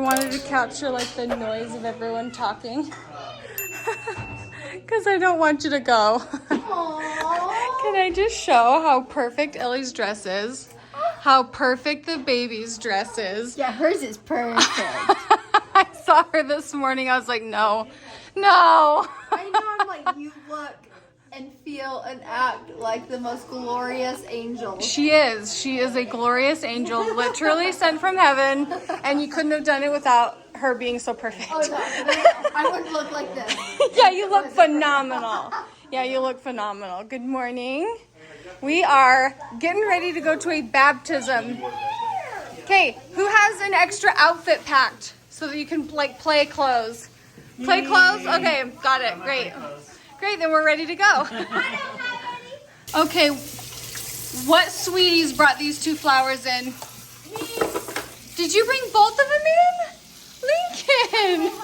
I wanted to capture like the noise of everyone talking because I don't want you to go. Can I just show how perfect Ellie's dress is? How perfect the baby's dress is. Yeah, hers is perfect. I saw her this morning. I was like, no. I know, I'm like, you look and feel and act like the most glorious angel. She is. She is a glorious angel, literally sent from heaven, and you couldn't have done it without her being so perfect. Oh, no, I wouldn't look like this. Yeah, you look phenomenal. Yeah, you look phenomenal. Good morning. We are getting ready to go to a baptism. Okay, who has an extra outfit packed so that you can like play clothes? Play clothes? Okay, got it. Great. Great, then we're ready to go. Okay, what sweeties brought these 2 flowers in? Did you bring both of them in? Lincoln!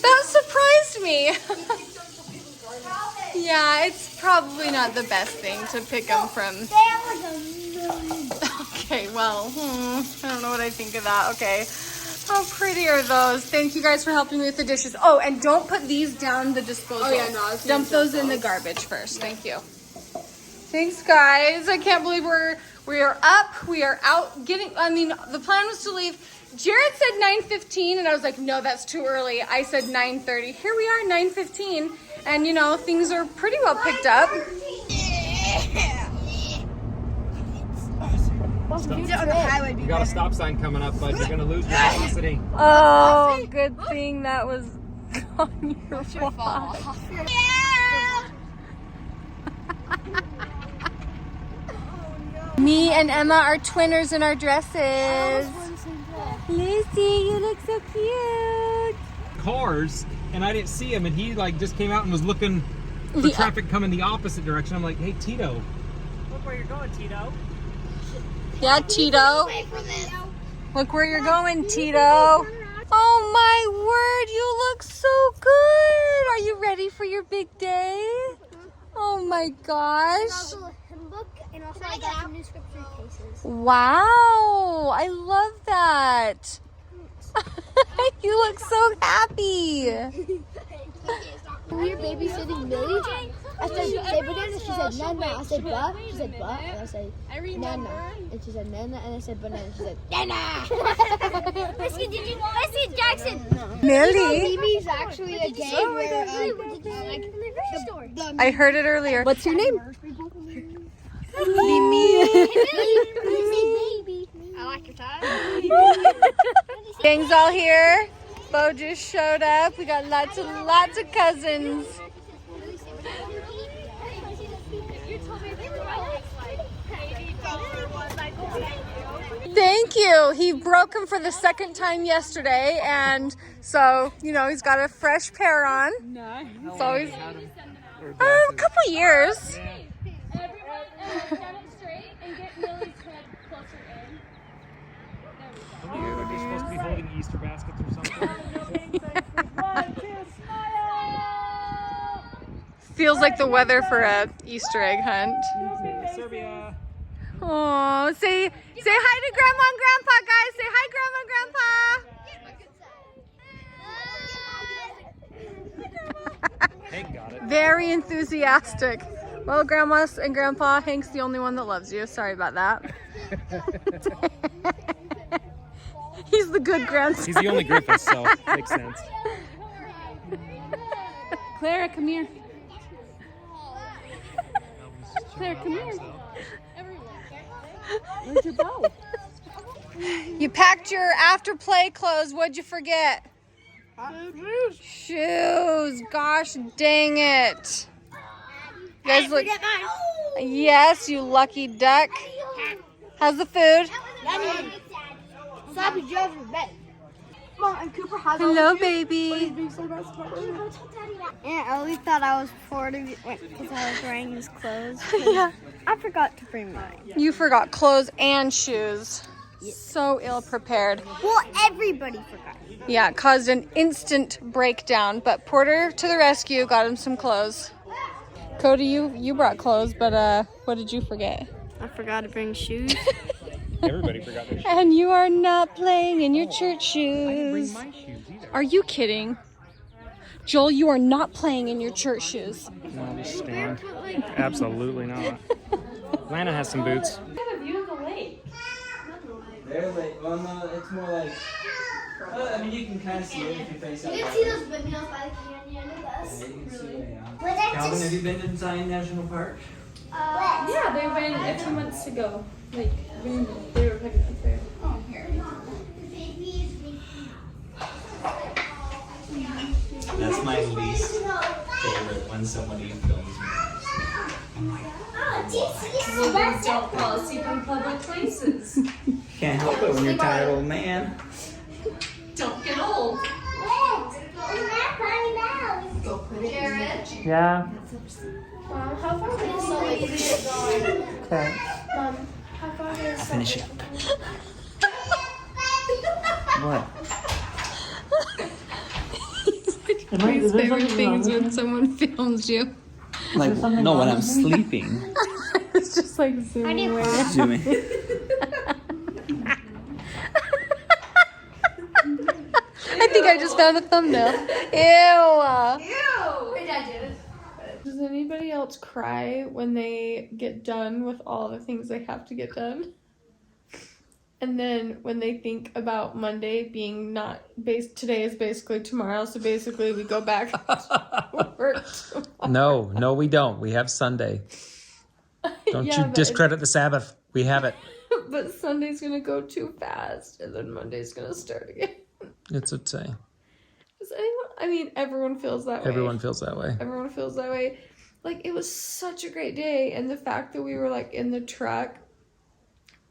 That surprised me. Yeah, it's probably not the best thing to pick them from. Okay, well, I don't know what I think of that. Okay. How pretty are those? Thank you guys for helping me with the dishes. Oh, and don't put these down the disposal. Oh, yeah, no. Dump those in the garbage first. Thank you. Thanks, guys. I can't believe we are up. We are out getting, the plan was to leave. Jared said 9:15, and I was like, no, that's too early. I said 9:30. Here we are, 9:15. And, you know, things are pretty well picked up. You got a stop sign coming up, bud. You're gonna lose your velocity. Oh, good thing that was on your wall. Me and Emma are twinners in our dresses. Lucy, you look so cute. Cars, and I didn't see him, and he like just came out and was looking for traffic coming the opposite direction. I'm like, hey, Tito. Look where you're going, Tito. Yeah, Tito. Look where you're going, Tito. Oh my word, you look so good. Are you ready for your big day? Oh my gosh. And also I got some new scripture cases. Wow, I love that. You look so happy. We were babysitting Millie. I said, say banana. She said, nana. I said, but. She said, but. And I said, nana. And she said, nana. And I said, banana. She said, nana. Listen, Jackson. Millie. Mimi's actually a game where, I heard it earlier. What's your name? Mimi. baby. I like your tie. Gang's all here. Bo just showed up. We got lots of cousins. Thank you. He broke him for the second time yesterday, and so, you know, he's got a fresh pair on. Nice. It's always a couple years. Are they supposed to be holding Easter baskets or something? Feels like the weather for a Easter egg hunt. Serbia. Oh, say hi to Grandma and Grandpa, guys. Say hi, Grandma and Grandpa. Hank got it. Very enthusiastic. Well, Grandma and Grandpa, Hank's the only one that loves you. Sorry about that. He's the good grandson. He's the only Griffith, so makes sense. Clara, come here. Claire, come here. Where's your bow? You packed your after play clothes. What'd you forget? Shoes. Gosh dang it. You guys look. Yes, you lucky duck. How's the food? Sloppy Joe's for bed. Mom, and Cooper has Hello, baby. Aunt Ellie thought I was bored because I was wearing his clothes. Yeah. I forgot to bring mine. You forgot clothes and shoes. So ill prepared. Well, everybody forgot. Yeah, it caused an instant breakdown, but Porter to the rescue, got him some clothes. Cody, you brought clothes, but what did you forget? I forgot to bring shoes. Everybody forgot their shoes. And you are not playing in your church I didn't bring shoes. my shoes either. Are you kidding? Joel, you are not playing in your church shoes. No, I'll just stand. Absolutely not. Lana has some boots. They're like, well, no, it's more like, well, I mean, you can kind of see it if you face out. You can see those windmills by the canyon with us. Yeah, you can see it, yeah. But that's Calvin, just, have you been to Zion National Park? Yeah, they went a few months ago. Like, when they were pregnant there. oh, here. That's my least favorite when somebody films me. Don't fall asleep in public places. Can't help it when you're a tired old man. Don't get old. Jared, Yeah. how far is it going? Okay. Mom, how far is Finish up. What? His favorite things when someone films you. Like, no, when I'm sleeping. It's just like zooming away. Zooming. I think I just found a thumbnail. Ew. Does anybody else cry when they get done with all the things they have to get done? And then when they think about Monday being not based, today is basically tomorrow, so basically we go back to work tomorrow. No, we don't. We have Sunday. Don't Yeah, you but discredit the Sabbath. We have it. But Sunday's gonna go too fast, and then Monday's gonna start again. It's okay. Does anyone? I mean, everyone feels that way. Everyone feels that way. Everyone feels that way. Like, it was such a great day, and the fact that we were like in the truck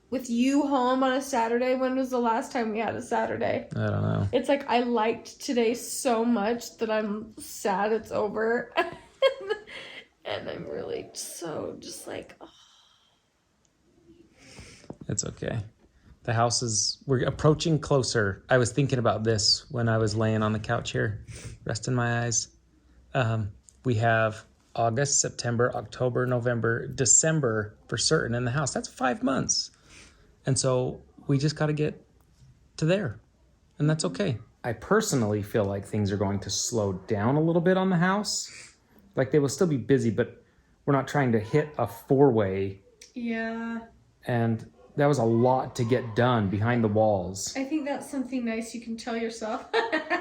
with you home on a Saturday. When was the last time we had a Saturday? I don't know. It's like I liked today so much that I'm sad it's over. And I'm really so just like, oh. It's okay. The house is, we're approaching closer. I was thinking about this when I was laying on the couch here, resting my eyes. We have August, September, October, November, December for certain in the house. That's 5 months. And so we just got to get to there. And that's okay. I personally feel like things are going to slow down a little bit on the house. Like they will still be busy, but we're not trying to hit a 4-way. Yeah. And that was a lot to get done behind the walls. I think that's something nice you can tell yourself.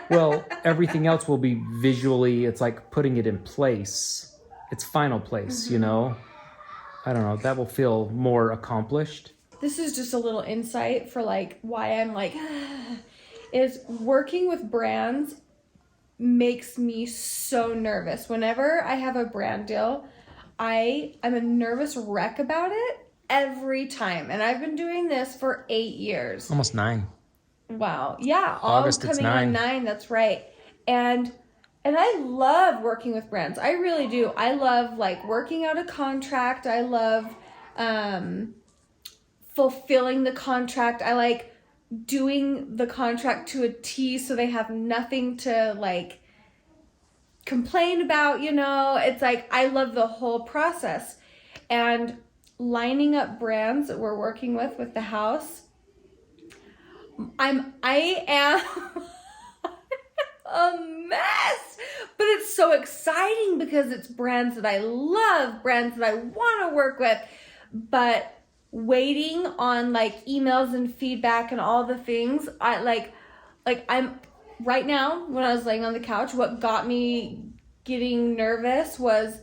Well, everything else will be visually, it's like putting it in place. It's final place, you know? I don't know, that will feel more accomplished. This is just a little insight for like why I'm like, is working with brands makes me so nervous. Whenever I have a brand deal, I'm a nervous wreck about it every time. And I've been doing this for 8 years. Almost 9. Wow. Yeah. August, it's coming on 9. That's right. And I love working with brands. I really do. I love like working out a contract. I love fulfilling the contract. I like doing the contract to a T so they have nothing to like complain about, you know. It's like I love the whole process. And lining up brands that we're working with the house, I am a mess, but it's so exciting because it's brands that I love, brands that I want to work with. But waiting on like emails and feedback and all the things, I'm right now when I was laying on the couch, what got me getting nervous was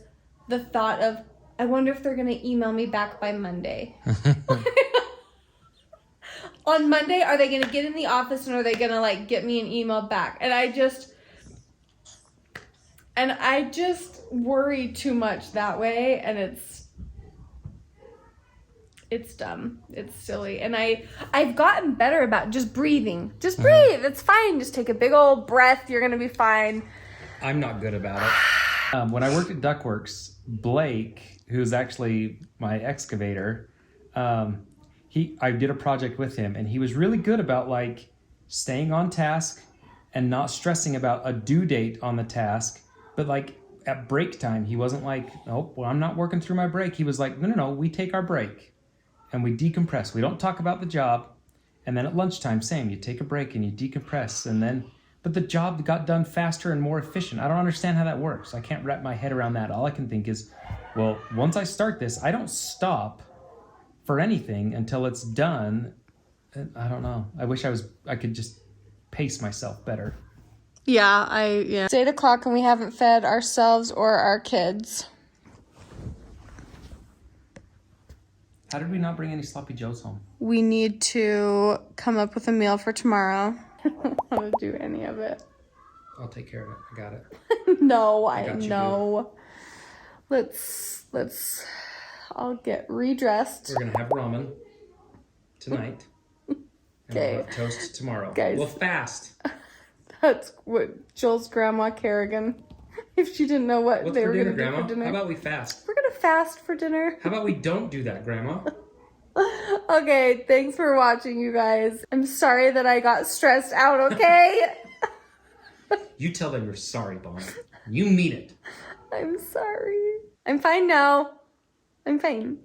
the thought of, I wonder if they're going to email me back by Monday. On Monday, are they going to get in the office and are they going to like get me an email back? And I just worry too much that way, and it's dumb. It's silly. And I've gotten better about just breathing. Just breathe. It's fine. Just take a big old breath. You're going to be fine. I'm not good about it. When I worked at Duckworks, Blake, who's actually my excavator, I did a project with him, and he was really good about like staying on task and not stressing about a due date on the task. But like at break time, he wasn't like, oh, well, I'm not working through my break. He was like, no, we take our break. and we decompress. We don't talk about the job. And then at lunchtime, same. You take a break and you decompress. But the job got done faster and more efficient. I don't understand how that works. I can't wrap my head around that. All I can think is, well, once I start this, I don't stop for anything until it's done. I don't know. I wish I could just pace myself better. Yeah, It's 8 o'clock and we haven't fed ourselves or our kids. How did we not bring any sloppy joes home? We need to come up with a meal for tomorrow. I don't want to do any of it. I'll take care of it. I got it. No, I got you, know. Let's. I'll get redressed. We're gonna have ramen tonight. Okay. And we'll have toast tomorrow. Guys. We'll fast. That's what Joel's grandma Kerrigan. If she didn't know what What's they for were dinner, gonna do Grandma? for dinner. How about we fast? We're gonna fast for dinner. How about we don't do that, Grandma? Okay, thanks for watching, you guys. I'm sorry that I got stressed out, okay? You tell them you're sorry, Bon. You mean it. I'm sorry. I'm fine now. I'm fine.